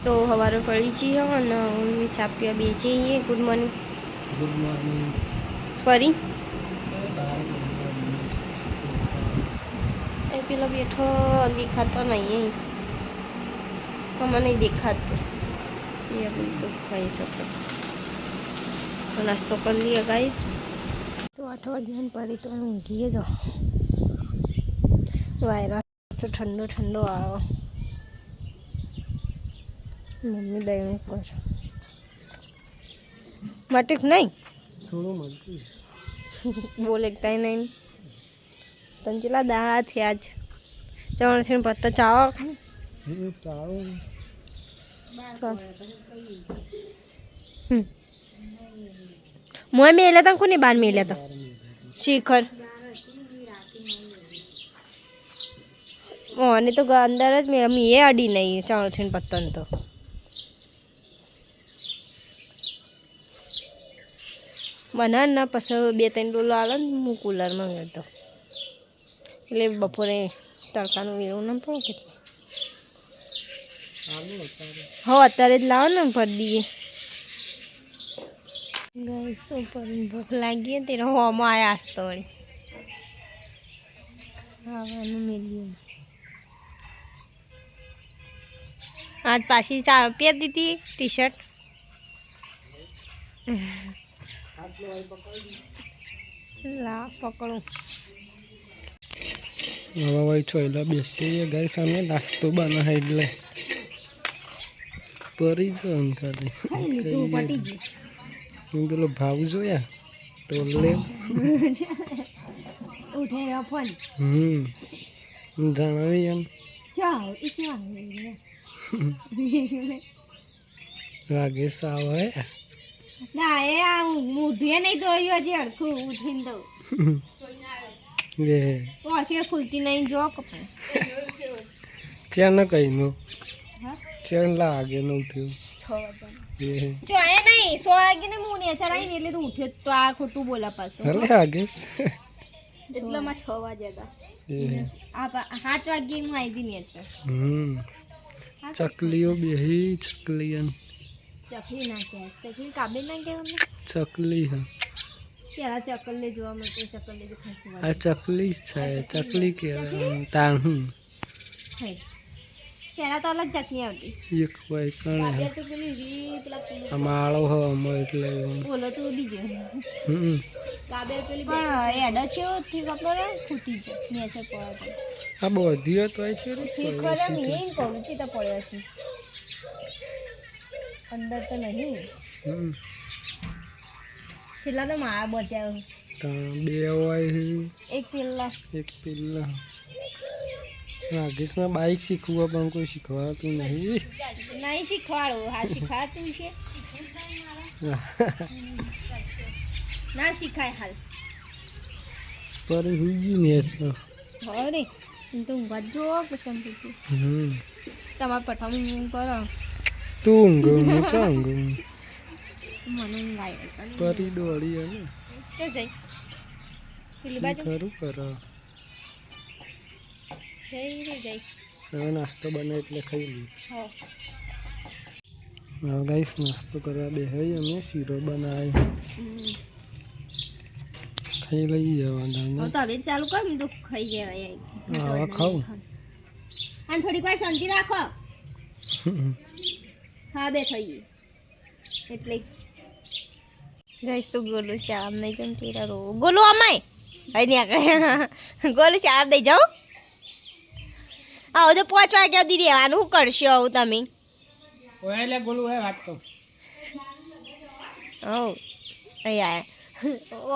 तो हमारे पड़ी जी हो ना मम्मी चा पिया बेचे ही गुड मॉर्निंग परी ए पेला बैठो दिखाता नहीं है हमें नहीं दिखाते ये अपन तो खाई सकते तो नाश्तो कर लिया गाइस तो 8 बजे पड़ी तो ऊँघी जाओ वायरा से ठंडो ठंडो आओ मम्मी दही कर मटिक नहीं बोले कहीं नहीं तंजिला दाड़ा थी आज चवण थी पत्ता चाव मुँह मेले था को नहीं बार मेले था शिखर नहीं तो अंदर ये अड़ी नहीं चवण थी पत्ता तो बना ना पस 2-3 डोलो आवे हूँ कूलर में तो એટલે બપોરે તડકાનું વેરું ના પડે કે હા અત્યારે જ લાવો ને ભરી દઈએ ગાઈસ ઉપર ભૂખ લાગી હતી ને હોમાં આયા આસ્તો વળી ખાવાનું મેલ્યું આજ પાછી ચા પહેરી દીધી ટી શર્ટ ला पकड़ू हवा वही छोला बेसी गाय सामने नास्तो बना है એટલે પરી જો અંકાલે તું પટી ગઈ હું પેલો ભાવ જોયા તો લે ઉઠે ફોન જાણાવી એમ ચાલ ઈ ચાલ વાગે સાવ હે ના એ આ મૂઢે નહીં તો હજી અડખું ઉઠીને દઉં લે ઓશે ખુલતી નહીં જો કપડે ત્યાં ન કહીનું ચેન લાગે ન ઉઠ્યું 6 વાગે જો એ નહીં 100 વાગે ને હું નેચર આવીને એટલે તો ઉઠ્યો તો આ ખોટું બોલા પાછો હલે આગે એટલામાં 6 વાગ્યા હતા આ 7 વાગે હું આવી હતી નેચર ચકલીઓ બેહી ચકલીયન ચકલી ના કહેવાય ચકલી કાબે ના કહેવાય ચકલી હા પેલા ચકલી જોવા મળતી ચકલી જો ખાસ આ ચકલી છે ચકલી કે તાણ હું પેલા તો અલગ જાતની આવતી એક હોય કણે કાબે તો પેલી રી પેલા આ માળો હો અમો એટલે બોલો તો ઉડી ગયો કાબે પેલી પણ એડ છે થી કપડો ફૂટી ગયો નેચર પડે આ બધી તો છે શીખર એમ એ કહું કે તો પડ્યો છે अंदर तो नहीं चिल्ला तो मार बचाओ બે હોય एक पिल्ला राकेश ना बाइक सीखवा पण कोई शिखवाતું नहीं नहीं शिखवाड़ो हां शिखाતું છે ના શીખાય હાલ પર હુઈ ને છે અરે તો ગજો પસંદ છે તમાર પઠામ કરો તું ચાંગ મને લાય પરી દોડી ને તો જઈ પેલી બાજુ ખરું કર જઈ હવે નાસ્તો બને એટલે ખાઈ લી હા હવે ગાઈસ નાસ્તો કરવા બેહી અમે શીરો બનાવી ખાઈ લઈ જવાના તો હવે ચાલુ કર મે તો ખાઈ જવાય હવે ખાઉં અને થોડીક વાર શાંતિ રાખો હા બે થઈ એટલે ગાઈસ તો ગોલો શામ નહીં જમતી રો ગોલો અમાય હઈ ને આગળ ગોલો શામ દઈ જાઓ આવો તો 5 વાગ્યા દી રહેવાનું શું કરશો આવું તમે ઓય એટલે ગોલું હે વાત તો ઓ આયા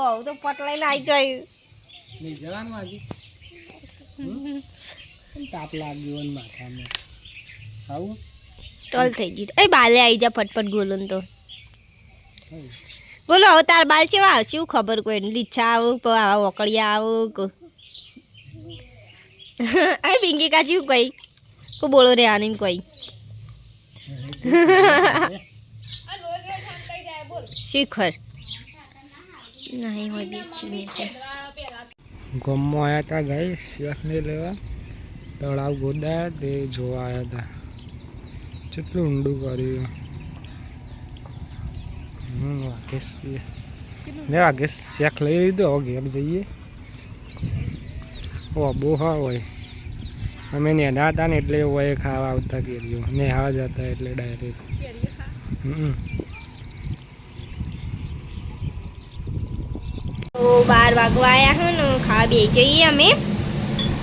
ઓ તો પટલાઈને આવી જાય નહીં જવાનું આજે તાપ લાગ્યો ને માથામાં આવું ટોલ થઈ ગઈ એ બાલે આવી જા ફટફટ ગોલું તો બોલો હવે તાર બાલ કેવા શું ખબર કોઈ લીચ્છા આવું આવા ઓકળિયા આવું અરે પિંકી કાચી કોઈ કો બોલો રે આની કોઈ શિખર નહીં હોય ગામમાં આવ્યા હતા ગાઈસ શેખને લેવા તળાવ ગોદા તે જોવા આવ્યા હતા કેટલું ઊંડું કર્યું. વાઘેશ બી ને વાઘેશ શેક લઈ લીધો. હવે ઘેર જઈએ. ઓ બહુ હા હોય. અમે નેના હતા ને એટલે હોય ખાવા આવતા કેરીઓ. નેહા જતા એટલે ડાયરેક્ટ. તો 12 વાગવા આવ્યા હે ને ખાવા બે જઈએ અમે.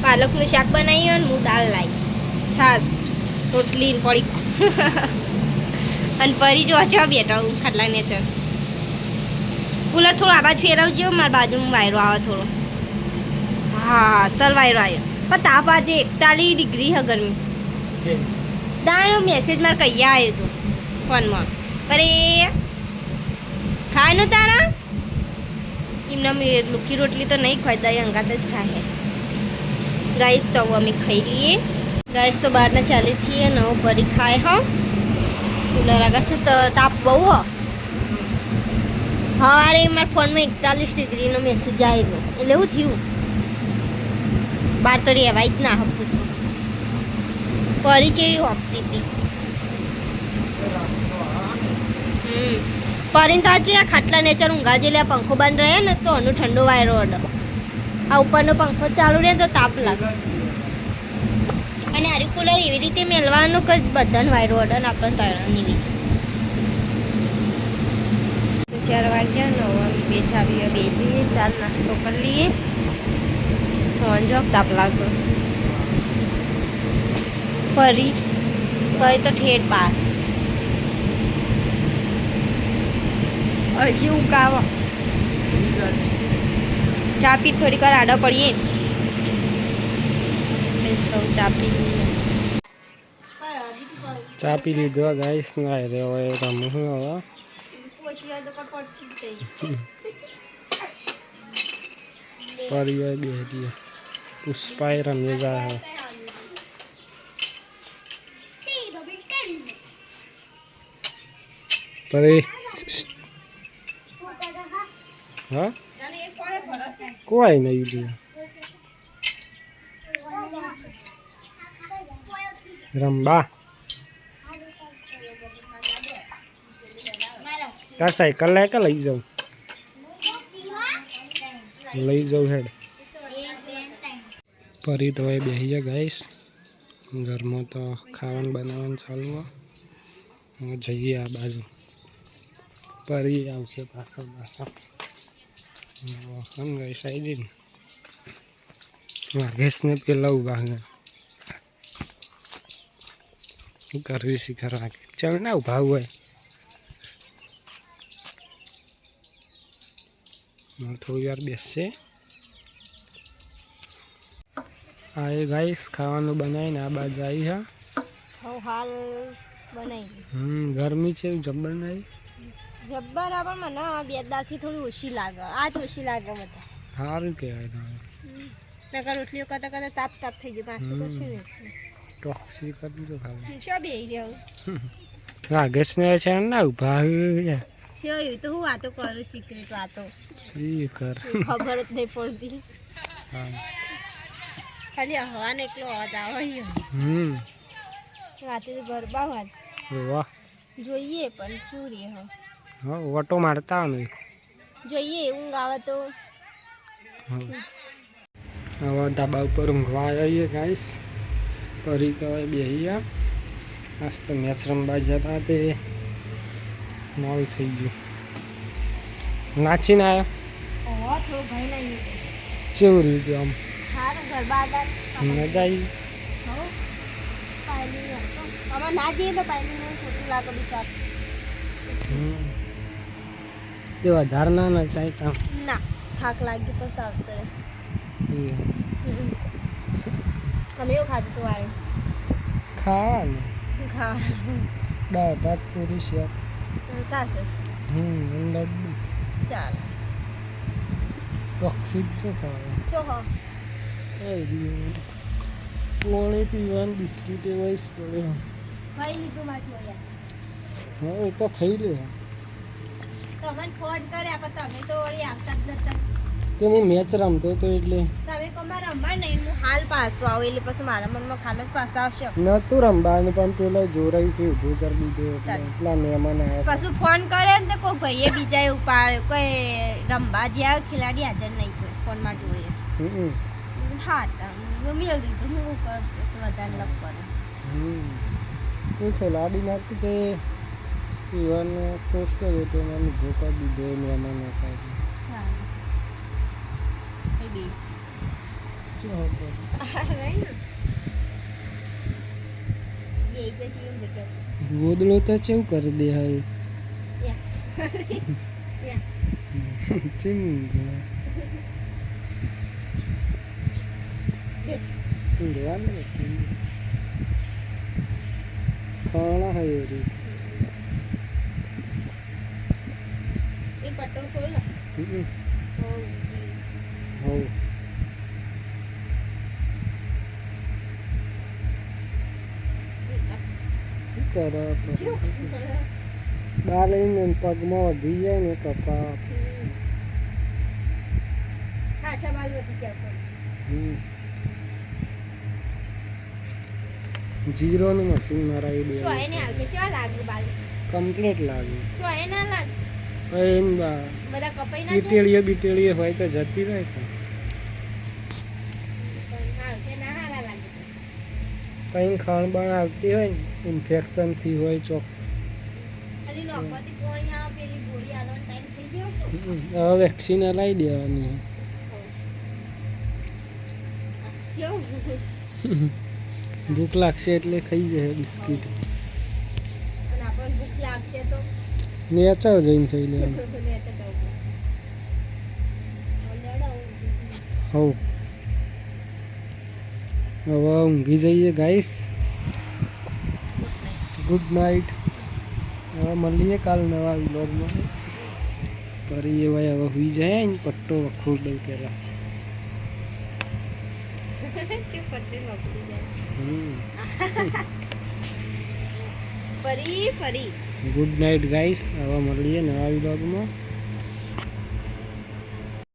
પાલકનું શાક બનાવ્યું અને હું દાળ લાવી. છાશ રોટલી ને પડી અને પરી જો અચા બેઠા હું ખાટલા ને ચર. કુલર થોડો આ બાજુ ફેરવજો. મારા બાજુમાં વાયરો આવે થોડો. હા સર વાયરો આવ્યો. પણ તાપ આજે 41 ડિગ્રી હ ગરમી. દાનો મેસેજ મારે કહીયા આવ્યો હતો ફોનમાં. પર એ ખાવાનું તારા એમના લુખી રોટલી તો નહીં ખાય. દહીં અંગાત જ ખાય. ગાઈસ તો અમે ખાઈ લઈએ. ગાઈસ તો બહારના ચાલી થઈએ નવો પરી ખાય. હા કુલર આગળ શું તાપ બહુ હો. સવારે મારા ફોનમાં 41 ડિગ્રીનો મેસેજ આવ્યો એટલે એવું થયું. બહાર તો રહેવાય જ ના હપતું છું. પરી કેવી હોપતી હતી. પરીને તો આજે આ ખાટલા નેચર ઊંઘા જેલે આ પંખો બંધ રહે ને તો એનો ઠંડો વાયરો અડે. આ ઉપરનો પંખો ચાલુ રહે તો તાપ લાગે. અને આરી કુલર એવી રીતે મેળવાનું કે બધાને વાયરો અડે ને આપણે તળની બી. 4 વાગ્યા ને હવે બે ચાવીઓ બે જઈએ. ચાલ નાસ્તો કરી લઈએ. ફોન જો તાપ લાગે. ફરી તો ઠેઠ બાર હજી ઉકાવા. ચા પી થોડીક વાર આડા પડીએ. ચા પી લઈએ. ચા પી લીધો ગાઈસ. ના રે હવે રમું છું હવે. પરિવાર બેઠી પુષ્પાએ રમીએ જાય. પરી હા કોઈ નહીં રંબા. તાર સાયકલ લાય કે લઈ જાઉં. લઈ જાઉં હેડ. પરી તો હવે બેસી જાય ગાઈસ. ઘરમાં તો ખાવાનું બનાવવાનું ચાલુ. જઈએ આ બાજુ. પરી આવશે પાછળ ગાઈસ આવી જઈને વાઘેશને પેલા ઉભા ગયા. શું કરવી શીખર વાગે. ચાલ ના ઉભા હોય. થોડી વાર બેસશે. હા એ ગાઈસ ખાવાનું બનાવીને આ બાજુ આવી. હા હાલ બનાવી. ગરમી છે જબ્બર નહીં. જબ્બર આવે મને બે દાળથી થોડી ઓછી લાગે. આ જ ઓછી લાગે બધા. સારું કહેવાય તમે. નકર રોટલીઓ કરતા કરતા તાપ થઈ ગઈ. પાછું કશું નહીં. ટોક્સી કરી દો ખાવા. શું બે જાવ. વાઘેશને છે ના ઉભા. એવી તો હું વાતો કરું સિક્રેટ વાતો. કર ખબર જ નહીં પડતી. હા ખાલી હવાને એકલો અવાજ આવે. રાતે ગરબા વાત વાહ જોઈએ પણ શું રે. હા ઓટો મારતા ને જોઈએ ઊંઘ આવે તો. હવે ધાબા ઉપર ઊંઘવા આવીએ ગાઈસ. પરી કહેવાય બેસી ગયા. આજ તો મેચ રમવા જતા તે મોડું થઈ ગયું. નાચીને આવ્યો. થોડું ઘણી નહીં કેવું રીતે આમ સારું ગરબા મજા આવી. આમાં ના જઈએ તો પાયલી ખોટું લાગે બિચાર. તે વધારે ના નચાય તા. ના થાક લાગી પછી આવતો રહે. તમે એવું ખાધું તું વાળે ખાવાનું ખાવાનું દાળ ભાત પૂરી શાક સાસુ લડ્ડુ. ચાલો ટોક્સિક છો ખાવા. ચો હો પાણી પીવાનું બિસ્કીટ એવા પડે. ખાઈ લીધું માટલો યાર. હા એ તો ખાઈ લે. તમને ફોન કર્યા પણ તમે તો વળી આવતા જ નતા. તે હું મેચ રમતો હતો એટલે તમે કમા રમવા નહીં હું હાલ પાછો આવું એટલે પછી મારા મનમાં ખાનક પાછા આવશે નતું રમવાનું પણ પેલો જોરાઈથી ઊભું કરી દીધું એટલે એટલા મહેમાન આવ્યા પછી ફોન કરે ને તો કોઈ ભાઈએ બીજાએ ઉપાડ્યો કોઈ રમવા જ્યાં ખેલાડી હાજર નહીં કોઈ ફોનમાં જોઈએ હમ હા તો મેળ દીધું હું ઉપર પછી વધારે લપ કરું એ ખેલાડી નાખી તે ઈવન ખુશ કર્યો તો મને ધોકા દીધો મહેમાન હતા ચાલો એ બી ગોદડો તો કેવું કરી દે હાય ચીમ ખાણા હાય રે એ પટ્ટો સોલ હો બહાર લઈને પગમાં વધી જાય ને કપા જીરોનું મશીન મરાવી દે કમ્પ્લીટ લાગે બીટેળીઓ હોય તો જતી રહે કઈ ખાણ બાણ આવતી હોય ને ઇન્ફેક્શન થી હોય ચોક હવે વેક્સિન લાવી દેવાની ભૂખ લાગશે એટલે ખાઈ જાય બિસ્કીટ નેચર જઈને ખાઈ લેવાનું હવ હવે ઊંઘી જઈએ ગાઈસ ગુડ નાઇટ હવે મળીએ કાલ નવા વ્લોગમાં કરીએ ભાઈ હવે હુઈ જાય ને પટ્ટો વખોડ દઉં પેલા ફરી ગુડ નાઇટ ગાઈસ હવે મળીએ નવા વ્લોગમાં